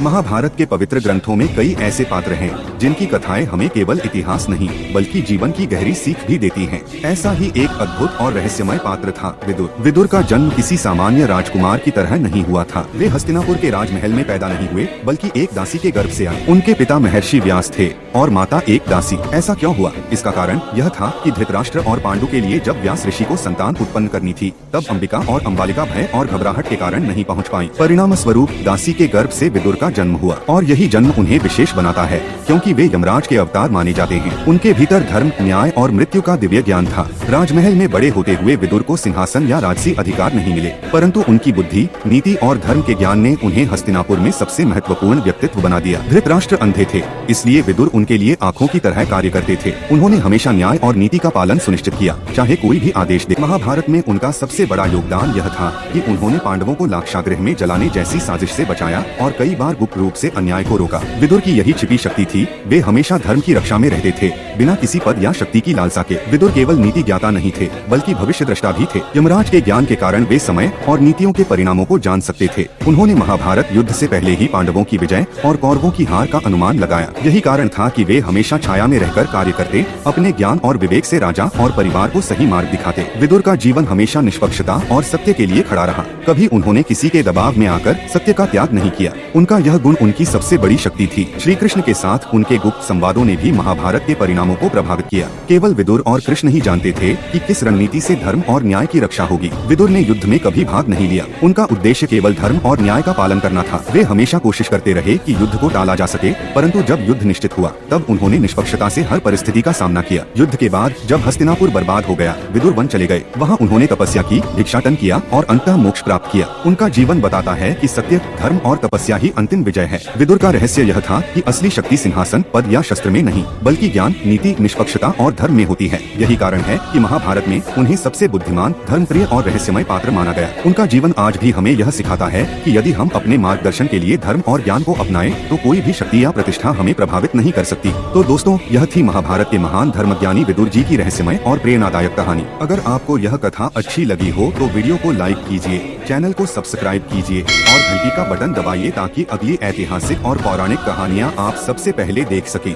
महाभारत के पवित्र ग्रंथों में कई ऐसे पात्र हैं जिनकी कथाएं हमें केवल इतिहास नहीं बल्कि जीवन की गहरी सीख भी देती हैं। ऐसा ही एक अद्भुत और रहस्यमय पात्र था विदुर। विदुर का जन्म किसी सामान्य राजकुमार की तरह नहीं हुआ था। वे हस्तिनापुर के राजमहल में पैदा नहीं हुए बल्कि एक दासी के गर्भ से आए। उनके पिता महर्षि व्यास थे और माता एक दासी। ऐसा क्यों हुआ? इसका कारण यह था कि धृतराष्ट्र और पांडु के लिए जब व्यास ऋषि को संतान उत्पन्न करनी थी तब अंबिका और अंबालिका भय और घबराहट के कारण नहीं पहुंच पाई। परिणाम स्वरूप दासी के गर्भ से विदुर का जन्म हुआ और यही जन्म उन्हें विशेष बनाता है क्योंकि वे यमराज के अवतार माने जाते हैं। उनके भीतर धर्म, न्याय और मृत्यु का दिव्य ज्ञान था। राजमहल में बड़े होते हुए विदुर को सिंहासन या राजसी अधिकार नहीं मिले, परंतु उनकी बुद्धि, नीति और धर्म के ज्ञान ने उन्हें हस्तिनापुर में सबसे महत्वपूर्ण व्यक्तित्व बना दिया। धृतराष्ट्र अंधे थे, इसलिए विदुर उनके लिए आंखों की तरह कार्य करते थे। उन्होंने हमेशा न्याय और नीति का पालन सुनिश्चित किया, चाहे कोई भी आदेश दे। महाभारत में उनका सबसे बड़ा योगदान यह था कि उन्होंने पांडवों को लाक्षागृह में जलाने जैसी साजिश से बचाया और कई बार गुप्त रूप से अन्याय को रोका। विदुर की यही छिपी शक्ति थी। वे हमेशा धर्म की रक्षा में रहते थे, बिना किसी पद या शक्ति की लालसा के। विदुर केवल नीति ज्ञाता नहीं थे बल्कि भविष्य दृष्टा भी थे। यमराज के ज्ञान के कारण वे समय और नीतियों के परिणामों को जान सकते थे। उन्होंने महाभारत युद्ध से पहले ही पांडवों की विजय और कौरवों की हार का अनुमान लगाया। यही कारण था कि वे हमेशा छाया में रहकर कार्य करते, अपने ज्ञान और विवेक से राजा और परिवार को सही मार्ग दिखाते। विदुर का जीवन हमेशा निष्पक्षता और सत्य के लिए खड़ा रहा। कभी उन्होंने किसी के दबाव में आकर सत्य का त्याग नहीं किया। उनका यह गुण उनकी सबसे बड़ी शक्ति थी। श्री कृष्ण के साथ उनके गुप्त संवादों ने भी महाभारत के परिणामों को प्रभावित किया। केवल विदुर और कृष्ण ही जानते थे कि किस रणनीति से धर्म और न्याय की रक्षा होगी। विदुर ने युद्ध में कभी भाग नहीं लिया। उनका उद्देश्य केवल धर्म और न्याय का पालन करना था। वे हमेशा कोशिश करते रहे कि युद्ध को टाला जा सके, परंतु जब युद्ध निश्चित हुआ तब उन्होंने निष्पक्षता से हर परिस्थिति का सामना किया। युद्ध के बाद जब हस्तिनापुर बर्बाद हो गया, विदुर वन चले गए। वहाँ उन्होंने तपस्या की, भिक्षाटन किया और अंततः मोक्ष प्राप्त किया। उनका जीवन बताता है कि सत्य, धर्म और तपस्या ही अंतिम विजय है। विदुर का रहस्य यह था कि असली शक्ति सिंहासन, पद या शस्त्र में नहीं बल्कि ज्ञान, नीति, निष्पक्षता और धर्म में होती है। यही कारण है कि महाभारत में उन्हें सबसे बुद्धिमान, धर्मप्रिय और रहस्यमय पात्र माना गया। उनका जीवन आज भी हमें यह सिखाता है कि यदि हम अपने मार्गदर्शन के लिए धर्म और ज्ञान को अपनाएं तो कोई भी शक्ति या प्रतिष्ठा हमें प्रभावित नहीं कर सकती। तो दोस्तों, यह थी महाभारत के महान धर्मज्ञानी विदुर जी की रहस्यमय और प्रेरणादायक कहानी। अगर आपको यह कथा अच्छी लगी हो तो वीडियो को लाइक कीजिए, चैनल को सब्सक्राइब कीजिए और घंटी का बटन दबाइए ताकि अगली ऐतिहासिक और पौराणिक कहानियाँ आप सबसे पहले देख सकें।